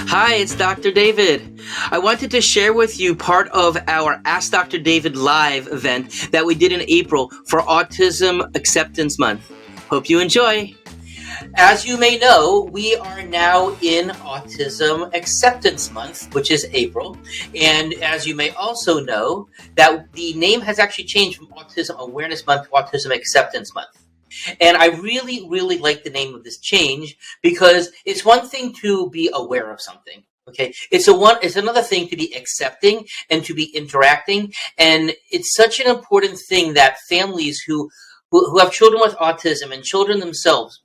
Hi, it's Dr. David. I wanted to share with you part of our Ask Dr. David live event that we did in April for Autism Acceptance Month. Hope you enjoy. As you may know, we are now in Autism Acceptance Month, which is April. And as you may also know, that the name has actually changed from Autism Awareness Month to Autism Acceptance Month. And I really, really like the name of this change because it's one thing to be aware of something. Okay, it's another thing to be accepting and to be interacting. And it's such an important thing that families who have children with autism and children themselves,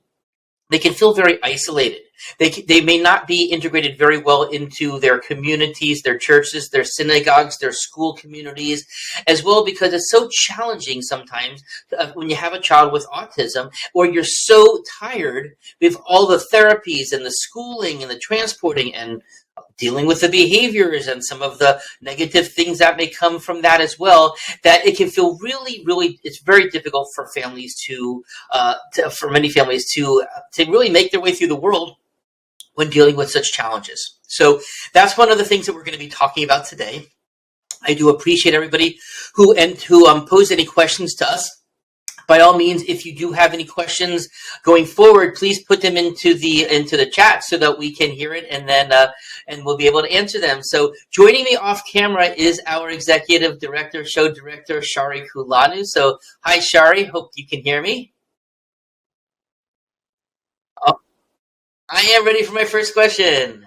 they can feel very isolated. They may not be integrated very well into their communities, their churches, their synagogues, their school communities, as well, because it's so challenging sometimes when you have a child with autism, or you're so tired with all the therapies and the schooling and the transporting and dealing with the behaviors and some of the negative things that may come from that as well, that it can feel really, really, it's very difficult for families for many families to really make their way through the world when dealing with such challenges. So that's one of the things that we're going to be talking about today. I do appreciate everybody who posed any questions to us. By all means, if you do have any questions going forward, please put them into the chat so that we can hear it, and then and we'll be able to answer them. So joining me off camera is our executive director, show director, Shari Kulanu. So hi, Shari. Hope you can hear me. Oh, I am ready for my first question.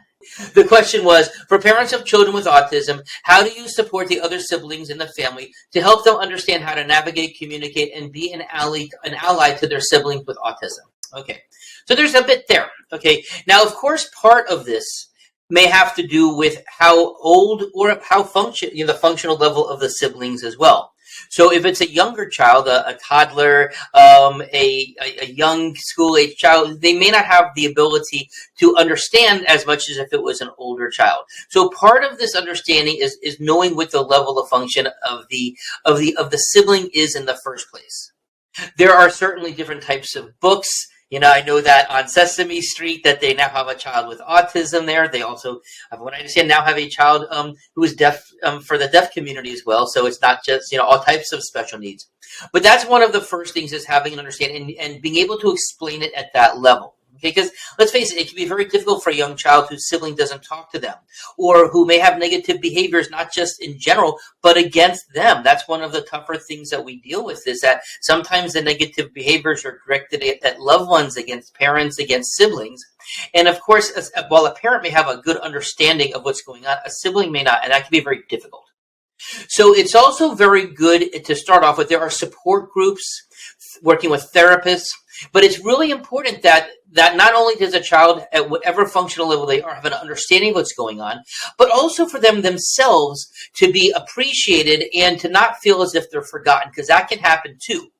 The question was, for parents of children with autism, how do you support the other siblings in the family to help them understand how to navigate, communicate, and be an ally to their siblings with autism? Okay, so there's a bit there. Okay, now, of course, part of this may have to do with how old or how the functional level of the siblings as well. So if it's a younger child, a toddler, a young school-age child, they may not have the ability to understand as much as if it was an older child. So part of this understanding is knowing what the level of function of the sibling is in the first place. There are certainly different types of books. I know that on Sesame Street that they now have a child with autism there. They also, from what I understand, now have a child who is deaf for the deaf community as well. So it's not just, all types of special needs. But that's one of the first things, is having an understanding and being able to explain it at that level. Okay, because let's face it can be very difficult for a young child whose sibling doesn't talk to them, or who may have negative behaviors, not just in general, but against them. That's one of the tougher things that we deal with, is that sometimes the negative behaviors are directed at loved ones, against parents, against siblings. And of course, while a parent may have a good understanding of what's going on, a sibling may not, and that can be very difficult. So it's also very good to start off with. There are support groups, working with therapists, but it's really important that not only does a child, at whatever functional level they are, have an understanding of what's going on, but also for them themselves to be appreciated and to not feel as if they're forgotten, because that can happen too.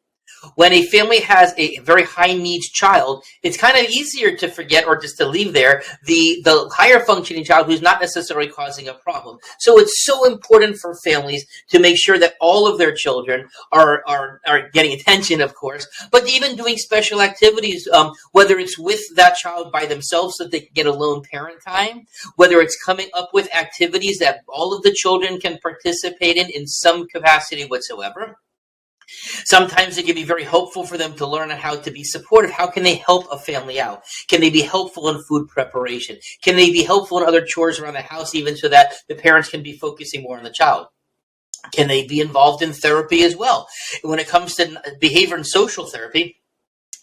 When a family has a very high needs child, it's kind of easier to forget, or just to leave there, the higher functioning child who's not necessarily causing a problem. So it's so important for families to make sure that all of their children are getting attention, of course, but even doing special activities, whether it's with that child by themselves so that they can get alone parent time, whether it's coming up with activities that all of the children can participate in some capacity whatsoever. Sometimes it can be very helpful for them to learn how to be supportive. How can they help a family out? Can they be helpful in food preparation? Can they be helpful in other chores around the house, even so that the parents can be focusing more on the child? Can they be involved in therapy as well? When it comes to behavior and social therapy,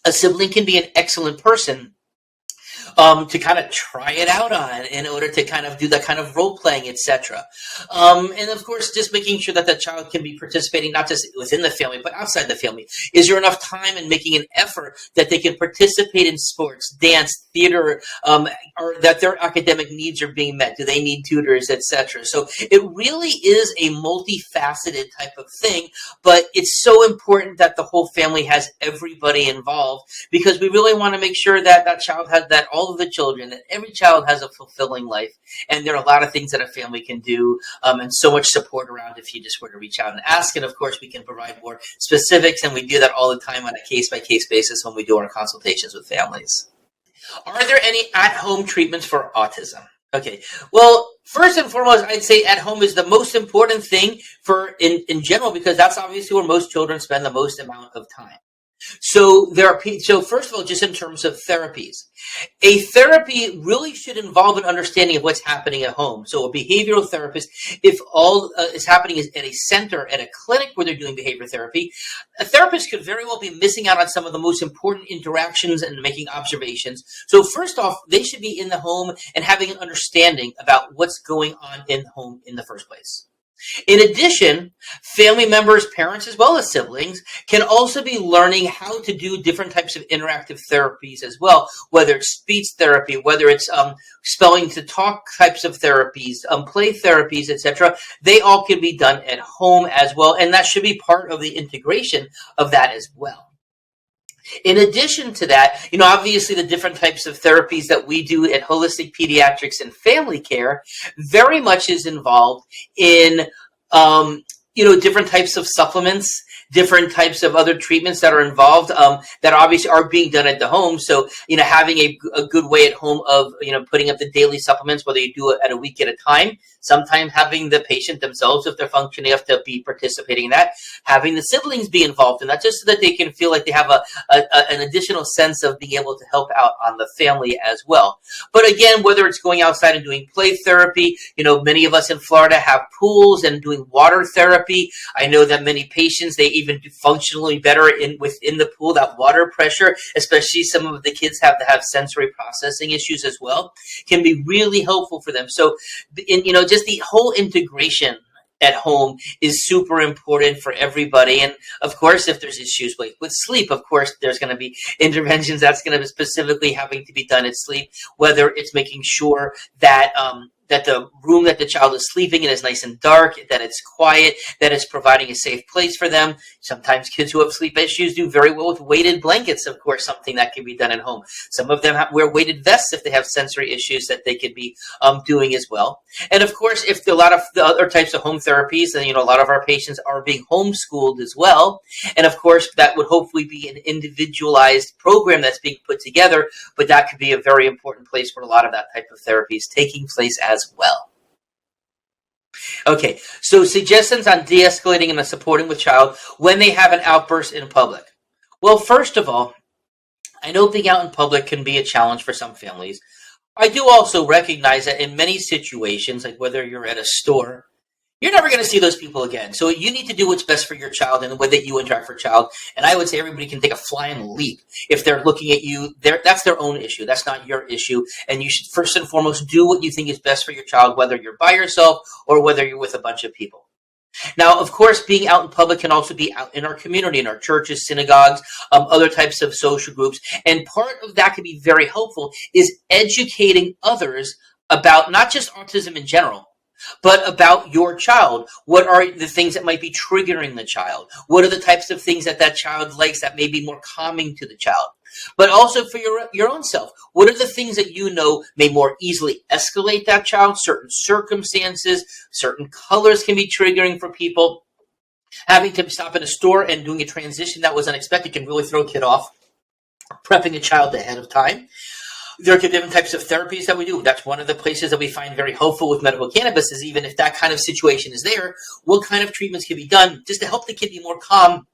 a sibling can be an excellent person to kind of try it out on, in order to kind of do that kind of role playing, etc. And of course, just making sure that the child can be participating not just within the family, but outside the family. Is there enough time in making an effort that they can participate in sports, dance, theater, or that their academic needs are being met? Do they need tutors, etc.? So it really is a multifaceted type of thing, but it's so important that the whole family has everybody involved, because we really want to make sure that that child has, that all of the children, that every child has a fulfilling life. And there are a lot of things that a family can do, and so much support around if you just were to reach out and ask. And of course, we can provide more specifics, and we do that all the time on a case-by-case basis when we do our consultations with families. Are there any at-home treatments for autism? Okay. Well, first and foremost, I'd say at home is the most important thing for in general, because that's obviously where most children spend the most amount of time. So so first of all, just in terms of therapies, a therapy really should involve an understanding of what's happening at home. So a behavioral therapist, if all is happening is at a center, at a clinic where they're doing behavior therapy, a therapist could very well be missing out on some of the most important interactions and making observations. So first off, they should be in the home and having an understanding about what's going on in home in the first place. In addition, family members, parents, as well as siblings can also be learning how to do different types of interactive therapies as well, whether it's speech therapy, whether it's spelling to talk types of therapies, play therapies, etc. They all can be done at home as well, and that should be part of the integration of that as well. In addition to that, obviously the different types of therapies that we do at Holistic Pediatrics and Family Care very much is involved in, different types of supplements, different types of other treatments that are involved that obviously are being done at the home. So, having a good way at home of, putting up the daily supplements, whether you do it at a week at a time, sometimes having the patient themselves, if they're functioning enough to be participating in that, having the siblings be involved in that, just so that they can feel like they have an additional sense of being able to help out on the family as well. But again, whether it's going outside and doing play therapy, many of us in Florida have pools and doing water therapy. I know that many patients, they even do functionally better within the pool. That water pressure, especially some of the kids have sensory processing issues as well, can be really helpful for them. So, just the whole integration at home is super important for everybody. And of course, if there's issues with sleep, of course, there's going to be interventions that's going to be specifically having to be done at sleep, whether it's making sure that that the room that the child is sleeping in is nice and dark, that it's quiet, that it's providing a safe place for them. Sometimes kids who have sleep issues do very well with weighted blankets, of course, something that can be done at home. Some of them wear weighted vests if they have sensory issues that they could be doing as well. And of course, if a lot of the other types of home therapies, and a lot of our patients are being homeschooled as well. And of course, that would hopefully be an individualized program that's being put together, but that could be a very important place where a lot of that type of therapy is taking place as well. Okay, so suggestions on de-escalating and supporting with child when they have an outburst in public. Well, first of all, I know being out in public can be a challenge for some families. I do also recognize that in many situations, like whether you're at a store, you're never going to see those people again. So you need to do what's best for your child and the way that you interact with your child. And I would say everybody can take a flying leap. If they're looking at you, that's their own issue. That's not your issue. And you should first and foremost do what you think is best for your child, whether you're by yourself or whether you're with a bunch of people. Now, of course, being out in public can also be out in our community, in our churches, synagogues, other types of social groups. And part of that can be very helpful is educating others about not just autism in general, but about your child. What are the things that might be triggering the child? What are the types of things that child likes that may be more calming to the child? But also for your own self, what are the things that may more easily escalate that child? Certain circumstances, certain colors can be triggering for people. Having to stop in a store and doing a transition that was unexpected can really throw a kid off. Prepping a child ahead of time. There are different types of therapies that we do. That's one of the places that we find very helpful with medical cannabis is even if that kind of situation is there, what kind of treatments can be done just to help the kid be more calm,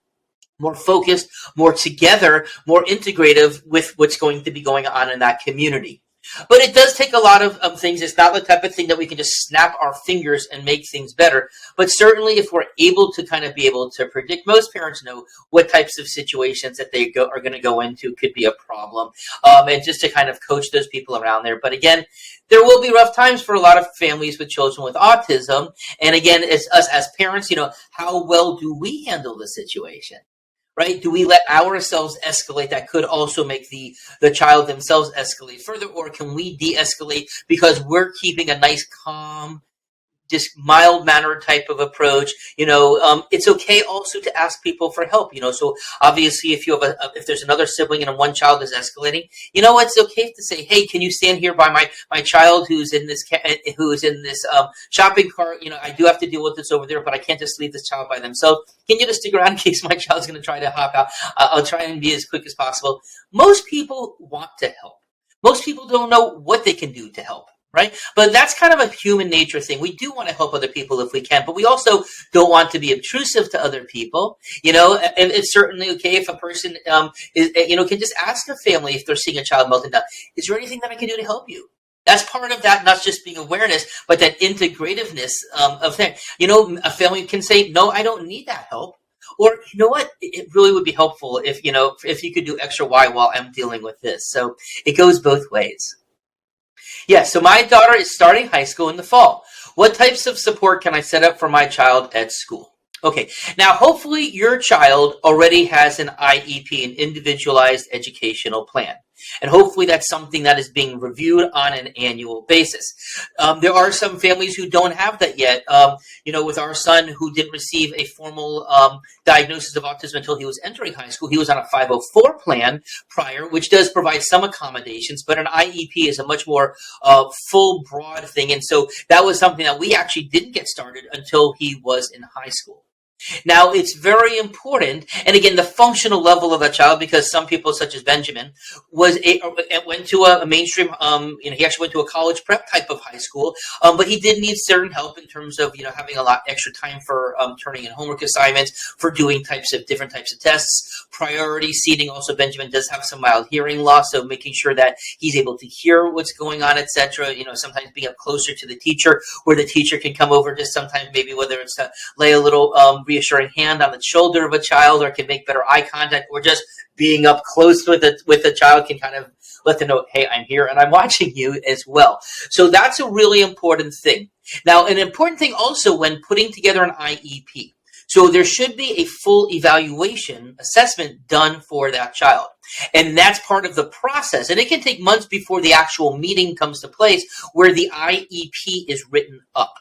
more focused, more together, more integrative with what's going to be going on in that community. But it does take a lot of things. It's not the type of thing that we can just snap our fingers and make things better. But certainly if we're able to kind of be able to predict, most parents know what types of situations that they are going to go into could be a problem. And just to kind of coach those people around there. But again, there will be rough times for a lot of families with children with autism. And again, it's us as parents, how well do we handle the situation? Right? Do we let ourselves escalate? That could also make the child themselves escalate further, or can we de-escalate because we're keeping a nice, calm, just mild-mannered type of approach? It's okay also to ask people for help. So obviously, if you have if there's another sibling and one child is escalating, it's okay to say, "Hey, can you stand here by my child who's in this shopping cart? I do have to deal with this over there, but I can't just leave this child by themselves. Can you just stick around in case my child's going to try to hop out? I'll try and be as quick as possible." Most people want to help. Most people don't know what they can do to help, right? But that's kind of a human nature thing. We do want to help other people if we can, but we also don't want to be obtrusive to other people. And it's certainly okay if a person can just ask a family if they're seeing a child melting down, is there anything that I can do to help you? That's part of that, not just being awareness, but that integrativeness of things. A family can say, no, I don't need that help. Or, you know what, it really would be helpful if you could do extra Y while I'm dealing with this. So it goes both ways. Yeah, so my daughter is starting high school in the fall. What types of support can I set up for my child at school? Okay, now hopefully your child already has an IEP, an individualized educational plan. And hopefully that's something that is being reviewed on an annual basis. There are some families who don't have that yet. With our son who didn't receive a formal diagnosis of autism until he was entering high school, he was on a 504 plan prior, which does provide some accommodations, but an IEP is a much more full, broad thing. And so that was something that we actually didn't get started until he was in high school. Now, it's very important, and again, the functional level of a child, because some people, such as Benjamin, went to a mainstream, he actually went to a college prep type of high school, but he did need certain help in terms of, having a lot extra time for turning in homework assignments, for doing different types of tests, priority seating. Also, Benjamin does have some mild hearing loss, so making sure that he's able to hear what's going on, etc. Sometimes being up closer to the teacher, where the teacher can come over just sometimes, maybe whether it's to lay a little reassuring hand on the shoulder of a child, or can make better eye contact, or just being up close with a child can kind of let them know, hey, I'm here and I'm watching you as well. So that's a really important thing. Now, an important thing also when putting together an IEP. So there should be a full evaluation assessment done for that child. And that's part of the process. And it can take months before the actual meeting comes to place where the IEP is written up.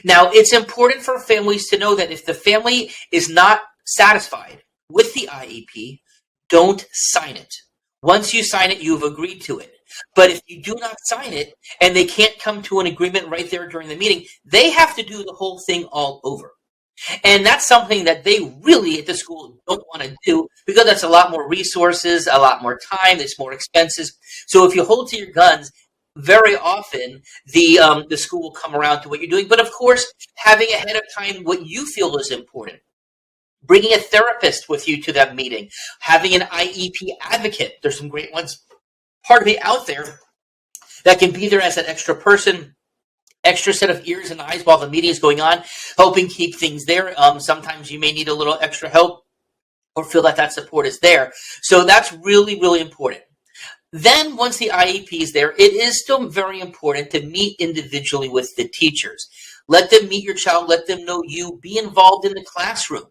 Now, it's important for families to know that if the family is not satisfied with the IEP, don't sign it. Once you sign it, you've agreed to it. But if you do not sign it and they can't come to an agreement right there during the meeting, they have to do the whole thing all over. And that's something that they really at the school don't want to do, because that's a lot more resources, a lot more time, it's more expenses. So if you hold to your guns, very often the school will come around to what you're doing. But of course, having ahead of time what you feel is important. Bringing a therapist with you to that meeting. Having an IEP advocate. There's some great ones, pardon me, out there that can be there as an extra person, extra set of ears and eyes while the meeting is going on, helping keep things there. Sometimes you may need a little extra help or feel that support is there. So that's really, really important. Then once the IEP is there, it is still very important to meet individually with the teachers. Let them meet your child. Let them know you. Be involved in the classroom.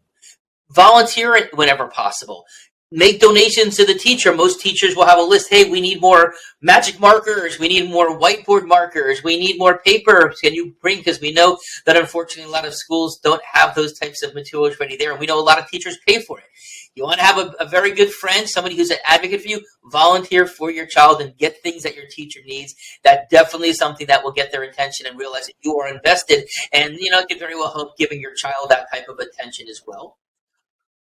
Volunteer it whenever possible. Make donations to the teacher. Most teachers will have a list. Hey, we need more magic markers. We need more whiteboard markers. We need more paper. Can you bring? Because we know that unfortunately a lot of schools don't have those types of materials ready there. And we know a lot of teachers pay for it. You want to have a very good friend, somebody who's an advocate for you, volunteer for your child and get things that your teacher needs. That definitely is something that will get their attention and realize that you are invested. And, it can very well help giving your child that type of attention as well.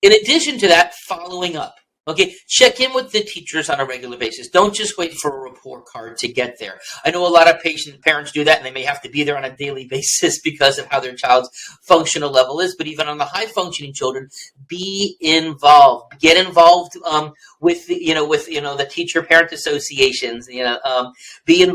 In addition to that, following up. Okay, check in with the teachers on a regular basis. Don't just wait for a report card to get there. I know a lot of parents do that, and they may have to be there on a daily basis because of how their child's functional level is. But even on the high-functioning children, be involved. Get involved with the teacher-parent associations. Be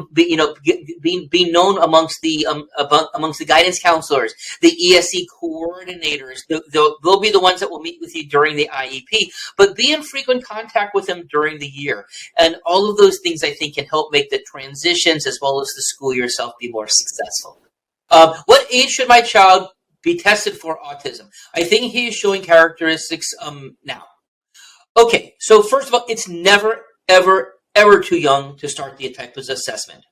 known amongst the guidance counselors, the ESE coordinators. They'll be the ones that will meet with you during the IEP. But be in frequent contact with them during the year. And all of those things, I think, can help make the transitions as well as the school yourself be more successful. What age should my child be tested for autism? I think he is showing characteristics now. Okay, so first of all, it's never, ever, ever too young to start the type of assessment.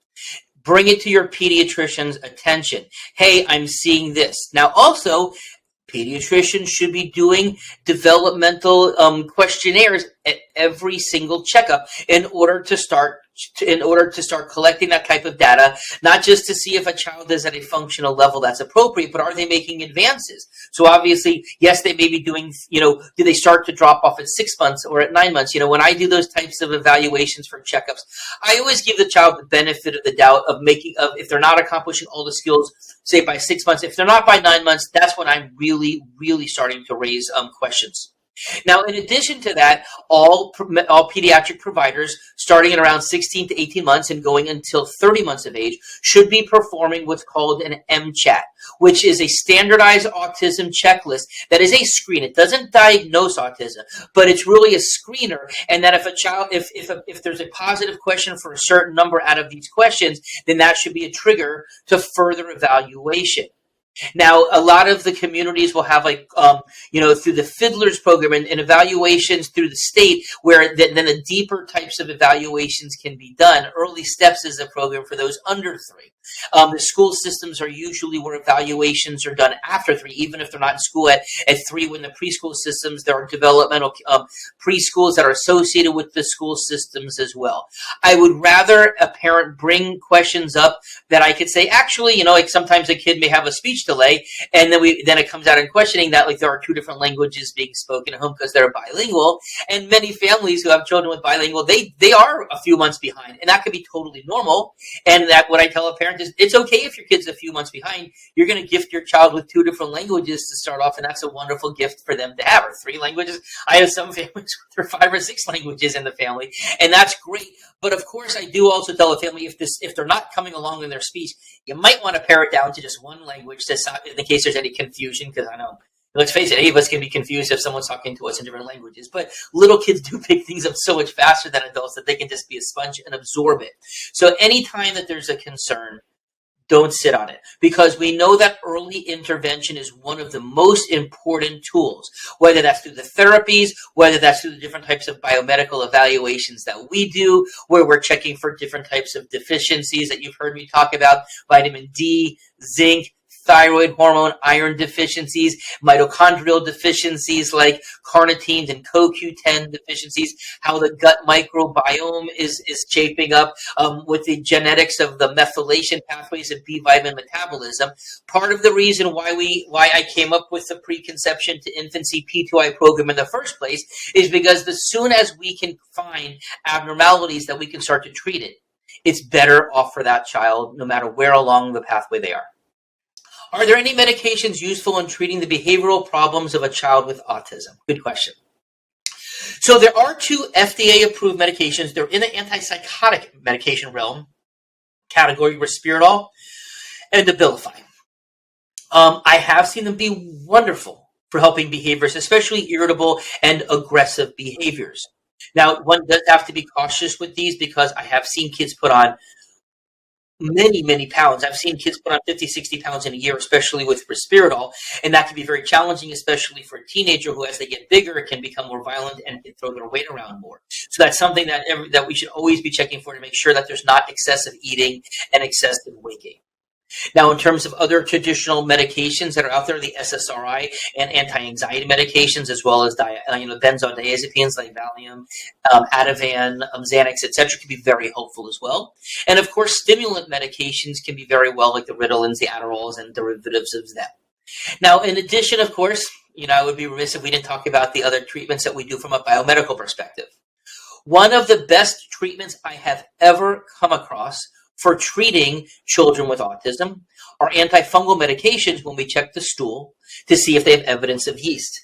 Bring it to your pediatrician's attention. Hey, I'm seeing this. Now, also, pediatricians should be doing developmental questionnaires at every single checkup in order to start in order to start collecting that type of data, not just to see if a child is at a functional level that's appropriate, but are they making advances? So obviously, yes, they may be doing, do they start to drop off at 6 months or at 9 months? When I do those types of evaluations for checkups, I always give the child the benefit of the doubt of if they're not accomplishing all the skills, say by 6 months, if they're not by 9 months, that's when I'm really, really starting to raise questions. Now, in addition to that, all pediatric providers starting at around 16 to 18 months and going until 30 months of age should be performing what's called an MCHAT, which is a standardized autism checklist that is a screen. It doesn't diagnose autism, but it's really a screener. And that if a child, if there's a positive question for a certain number out of these questions, then that should be a trigger to further evaluation. Now, a lot of the communities will have through the Fiddlers program and evaluations through the state where then the deeper types of evaluations can be done. Early Steps is a program for those under 3. The school systems are usually where evaluations are done after 3, even if they're not in school at 3. When the preschool systems, there are developmental preschools that are associated with the school systems as well. I would rather a parent bring questions up that I could say, actually, sometimes a kid may have a speech delay, and then it comes out in questioning that there are 2 different languages being spoken at home because they're bilingual, and many families who have children with bilingual, they are a few months behind, and that could be totally normal. And that what I tell a parent is, it's okay if your kid's a few months behind. You're going to gift your child with 2 different languages to start off, and that's a wonderful gift for them to have, or 3 languages. I have some families with 5 or 6 languages in the family, and that's great. But of course, I do also tell a family if they're not coming along in their speech, you might want to pare it down to just 1 language in case there's any confusion, because I know, let's face it, any of us can be confused if someone's talking to us in different languages. But little kids do pick things up so much faster than adults that they can just be a sponge and absorb it. So anytime that there's a concern, don't sit on it, because we know that early intervention is one of the most important tools, whether that's through the therapies, whether that's through the different types of biomedical evaluations that we do, where we're checking for different types of deficiencies that you've heard me talk about, vitamin D, zinc, thyroid hormone, iron deficiencies, mitochondrial deficiencies like carnitine and CoQ10 deficiencies, how the gut microbiome is shaping up with the genetics of the methylation pathways of B vitamin metabolism. Part of the reason why I came up with the preconception to infancy P2I program in the first place is because as soon as we can find abnormalities that we can start to treat it, it's better off for that child no matter where along the pathway they are. Are there any medications useful in treating the behavioral problems of a child with autism? Good question. So there are 2 FDA-approved medications. They're in the antipsychotic medication realm category, Risperdal and Abilify. I have seen them be wonderful for helping behaviors, especially irritable and aggressive behaviors. Now, one does have to be cautious with these because I have seen kids put on many pounds. I've seen kids put on 50, 60 pounds in a year, especially with Risperdal, and that can be very challenging, especially for a teenager who, as they get bigger, can become more violent and can throw their weight around more. So that's something that we should always be checking for to make sure that there's not excessive eating and excessive weight gain. Now, in terms of other traditional medications that are out there, the SSRI and anti-anxiety medications, as well as benzodiazepines like Valium, Ativan, Xanax, etc., can be very helpful as well. And of course, stimulant medications can be very well, like the Ritalins, the Adderalls, and derivatives of them. Now, in addition, of course, I would be remiss if we didn't talk about the other treatments that we do from a biomedical perspective. One of the best treatments I have ever come across for treating children with autism are antifungal medications when we check the stool to see if they have evidence of yeast.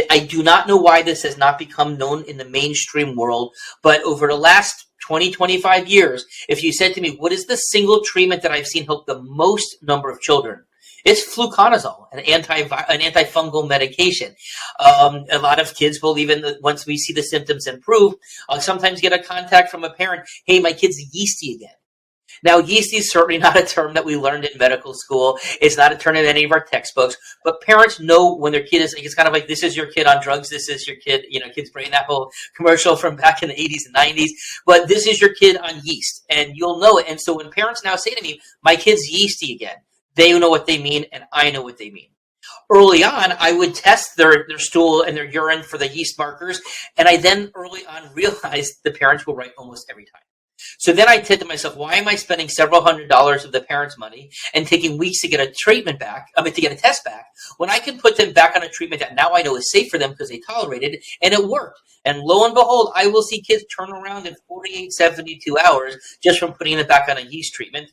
I do not know why this has not become known in the mainstream world, but over the last 20, 25 years, if you said to me, what is the single treatment that I've seen help the most number of children? It's fluconazole, an antifungal medication. A lot of kids will, even once we see the symptoms improve, sometimes get a contact from a parent, hey, my kid's yeasty again. Now, yeasty is certainly not a term that we learned in medical school. It's not a term in any of our textbooks. But parents know when their kid is, it's kind of like, this is your kid on drugs. This is your kid, Kids Brain, that whole commercial from back in the 80s and 90s. But this is your kid on yeast, and you'll know it. And so when parents now say to me, my kid's yeasty again, they know what they mean, and I know what they mean. Early on, I would test their stool and their urine for the yeast markers, and I then early on realized the parents will right almost every time. So then I said to myself, why am I spending several $100s of the parents' money and taking weeks to get a to get a test back, when I can put them back on a treatment that now I know is safe for them because they tolerated it and it worked. And lo and behold, I will see kids turn around in 48, 72 hours just from putting them back on a yeast treatment.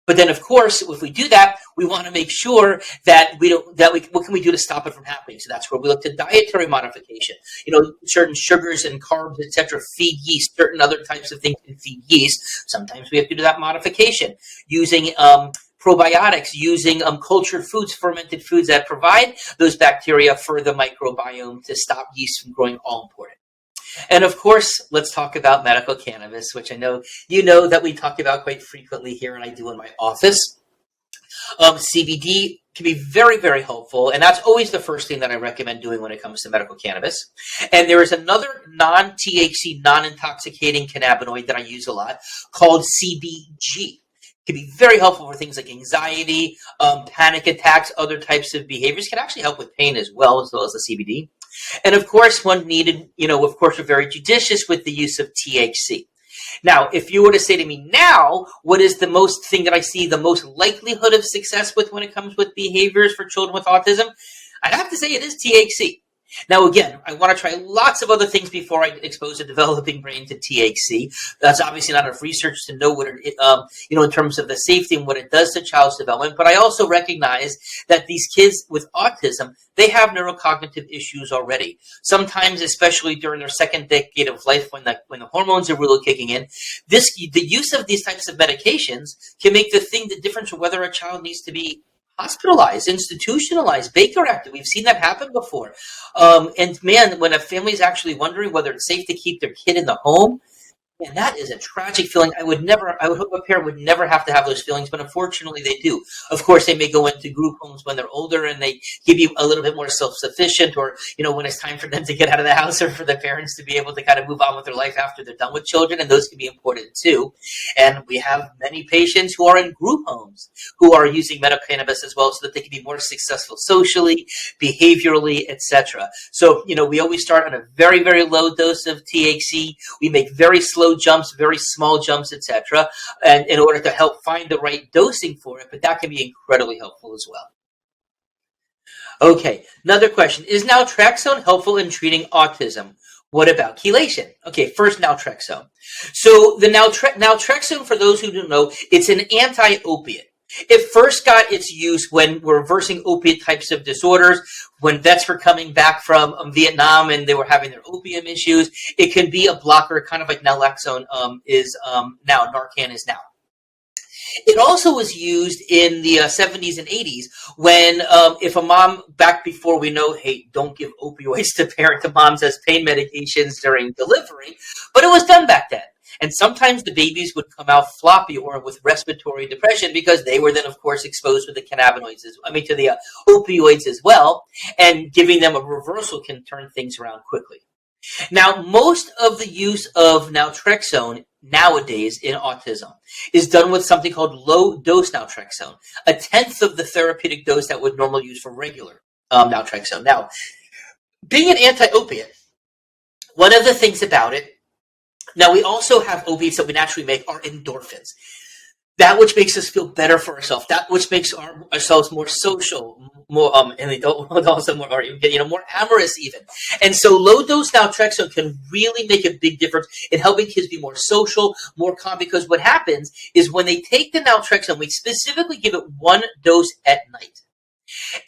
But then, of course, if we do that, we want to make sure that what can we do to stop it from happening? So that's where we look to dietary modification. Certain sugars and carbs, etc., feed yeast. Certain other types of things can feed yeast. Sometimes we have to do that modification using probiotics, using cultured foods, fermented foods that provide those bacteria for the microbiome to stop yeast from growing, all important. And of course, let's talk about medical cannabis, which I know that we talk about quite frequently here, and I do in my office. CBD can be very, very helpful, and that's always the first thing that I recommend doing when it comes to medical cannabis. And there is another non-THC, non-intoxicating cannabinoid that I use a lot called CBG. It can be very helpful for things like anxiety, panic attacks, other types of behaviors. It can actually help with pain as well as the CBD. And of course, we're very judicious with the use of THC. Now, if you were to say to me now, what is the most thing that I see the most likelihood of success with when it comes with behaviors for children with autism? I'd have to say it is THC. Now, again, I want to try lots of other things before I expose a developing brain to THC. That's obviously not enough research to know what it, in terms of the safety and what it does to child's development. But I also recognize that these kids with autism, they have neurocognitive issues already. Sometimes, especially during their second decade of life, when the hormones are really kicking in, the use of these types of medications can make the difference of whether a child needs to be hospitalized, institutionalized, Berger active. We've seen that happen before. And man, when a family is actually wondering whether it's safe to keep their kid in the home, and that is a tragic feeling. I would hope a parent would never have to have those feelings, but unfortunately they do. Of course, they may go into group homes when they're older and they give you a little bit more self-sufficient, or, when it's time for them to get out of the house, or for the parents to be able to kind of move on with their life after they're done with children, and those can be important too. And we have many patients who are in group homes who are using medical cannabis as well, so that they can be more successful socially, behaviorally, etc. So, we always start on a very, very low dose of THC. We make very slow jumps, very small jumps, etc., and in order to help find the right dosing for it, but that can be incredibly helpful as well. Okay, another question. Is Naltrexone helpful in treating autism? What about chelation? Okay, first Naltrexone. So the Naltrexone, for those who don't know, it's an anti-opiate. It first got its use when we're reversing opiate types of disorders, when vets were coming back from Vietnam and they were having their opium issues. It can be a blocker, kind of like Naltrexone is now, Narcan is now. It also was used in the 70s and 80s when, if a mom, back before we know, hey, don't give opioids to moms as pain medications during delivery, but it was done back then. And sometimes the babies would come out floppy or with respiratory depression because they were then, of course, exposed to the to the opioids as well. And giving them a reversal can turn things around quickly. Now, most of the use of Naltrexone nowadays in autism is done with something called low-dose Naltrexone, a tenth of the therapeutic dose that would normally use for regular Naltrexone. Now, being an anti-opiate, one of the things about it, now we also have opiates that we naturally make are endorphins. That which makes us feel better for ourselves, that which makes ourselves more social, more and also more, more amorous even. And so low dose Naltrexone can really make a big difference in helping kids be more social, more calm. Because what happens is when they take the Naltrexone, we specifically give it one dose at night.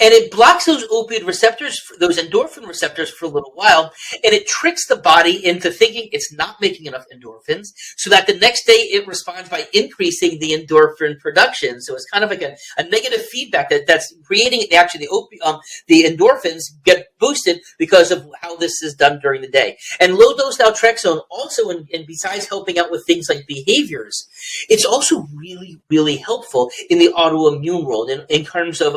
And it blocks those opioid receptors, those endorphin receptors for a little while, and it tricks the body into thinking it's not making enough endorphins, so that the next day it responds by increasing the endorphin production. So it's kind of like a negative feedback that's creating actually the endorphins get boosted because of how this is done during the day. And low dose Naltrexone also, and besides helping out with things like behaviors, it's also really, really helpful in the autoimmune world in terms of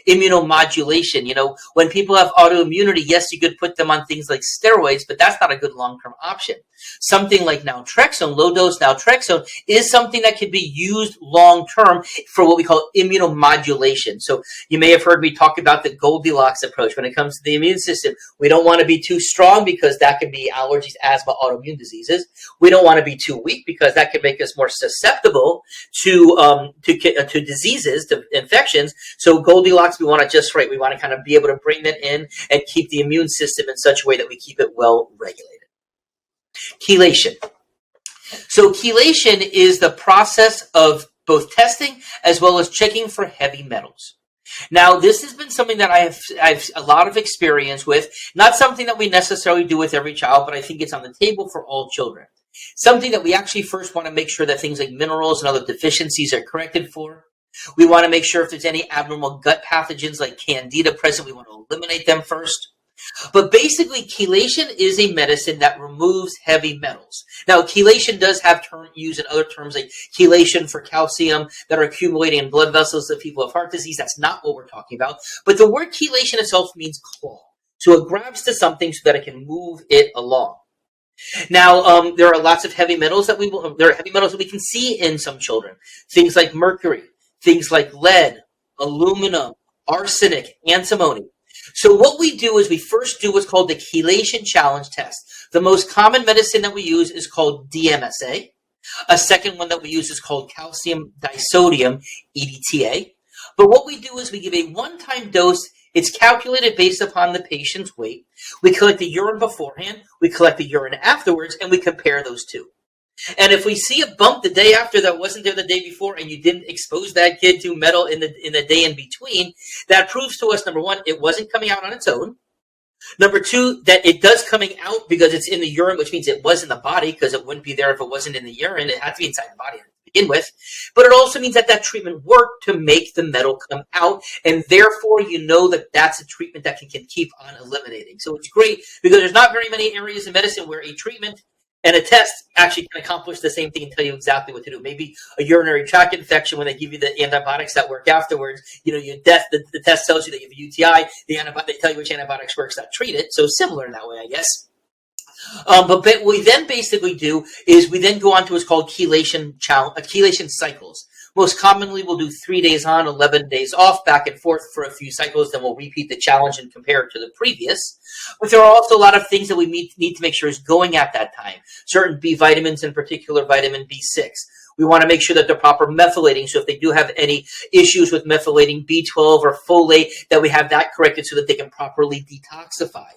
immunomodulation. When people have autoimmunity, yes, you could put them on things like steroids, but that's not a good long-term option. Something like Naltrexone, low-dose Naltrexone, is something that can be used long-term for what we call immunomodulation. So you may have heard me talk about the Goldilocks approach when it comes to the immune system. We don't want to be too strong because that could be allergies, asthma, autoimmune diseases. We don't want to be too weak because that could make us more susceptible to diseases, to infections. So Goldilocks, we want it just right. We want to kind of be able to bring that in and keep the immune system in such a way that we keep it well regulated. Chelation. So chelation is the process of both testing as well as checking for heavy metals. Now, this has been something that I've a lot of experience with. Not something that we necessarily do with every child, but I think it's on the table for all children. Something that we actually first want to make sure that things like minerals and other deficiencies are corrected for. We want to make sure if there's any abnormal gut pathogens like candida present, we want to eliminate them first. But basically, chelation is a medicine that removes heavy metals. Now, chelation does have use in other terms like chelation for calcium that are accumulating in blood vessels of people with heart disease. That's not what we're talking about. But the word chelation itself means claw. So it grabs to something so that it can move it along. Now, there are lots of heavy metals that we can see in some children. Things like mercury, things like lead, aluminum, arsenic, antimony. So what we do is we first do what's called the chelation challenge test. The most common medicine that we use is called DMSA. A second one that we use is called calcium disodium, EDTA. But what we do is we give a one-time dose. It's calculated based upon the patient's weight. We collect the urine beforehand, we collect the urine afterwards, and we compare those two. And if we see a bump the day after that wasn't there the day before, and you didn't expose that kid to metal in the day in between, that proves to us, number one, it wasn't coming out on its own. Number two, that it does coming out because it's in the urine, which means it was in the body, because it wouldn't be there if it wasn't in the urine. It had to be inside the body to begin with. But it also means that that treatment worked to make the metal come out, and therefore you know that that's a treatment that can keep on eliminating. So it's great because there's not very many areas in medicine where a treatment and a test actually can accomplish the same thing and tell you exactly what to do. Maybe a urinary tract infection when they give you the antibiotics that work afterwards. The test tells you that you have a UTI. They tell you which antibiotics works that treat it. So similar in that way, I guess. But what we then basically do is we then go on to what's called chelation cycles. Most commonly, we'll do 3 days on, 11 days off, back and forth for a few cycles. Then we'll repeat the challenge and compare it to the previous. But there are also a lot of things that we need to make sure is going at that time. Certain B vitamins, in particular vitamin B6. We want to make sure that they're proper methylating. So if they do have any issues with methylating B12 or folate, that we have that corrected so that they can properly detoxify.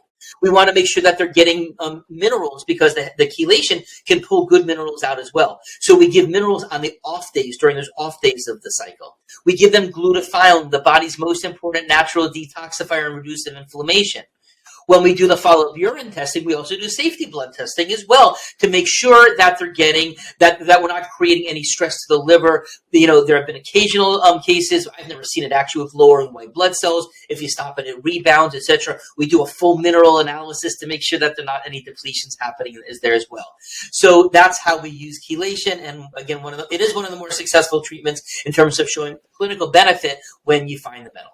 We want to make sure that they're getting minerals because the chelation can pull good minerals out as well. So we give minerals on the off days, during those off days of the cycle. We give them glutathione, the body's most important natural detoxifier and reducer of inflammation. When we do the follow-up urine testing, we also do safety blood testing as well to make sure that they're getting, that we're not creating any stress to the liver. There have been occasional cases, I've never seen it actually with lowering white blood cells. If you stop it rebounds, etc. We do a full mineral analysis to make sure that there are not any depletions happening is there as well. So that's how we use chelation. And again, it is one of the more successful treatments in terms of showing clinical benefit when you find the metals.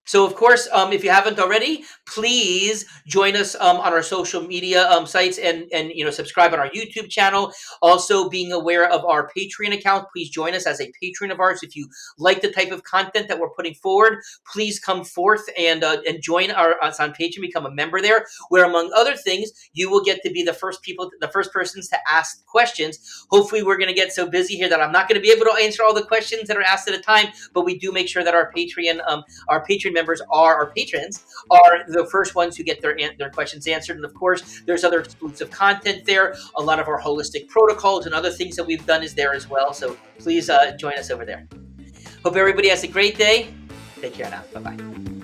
So, of course, if you haven't already, please join us on our social media sites and subscribe on our YouTube channel. Also, being aware of our Patreon account, please join us as a patron of ours. If you like the type of content that we're putting forward, please come forth and join us on Patreon. Become a member there, where among other things, you will get to be the first persons to ask questions. Hopefully, we're going to get so busy here that I'm not going to be able to answer all the questions that are asked at a time. But we do make sure that our Patreon members our patrons are the first ones who get their questions answered. And of course, there's other exclusive content there. A lot of our holistic protocols and other things that we've done is there as well. So please join us over there. Hope everybody has a great day. Take care now. Bye-bye.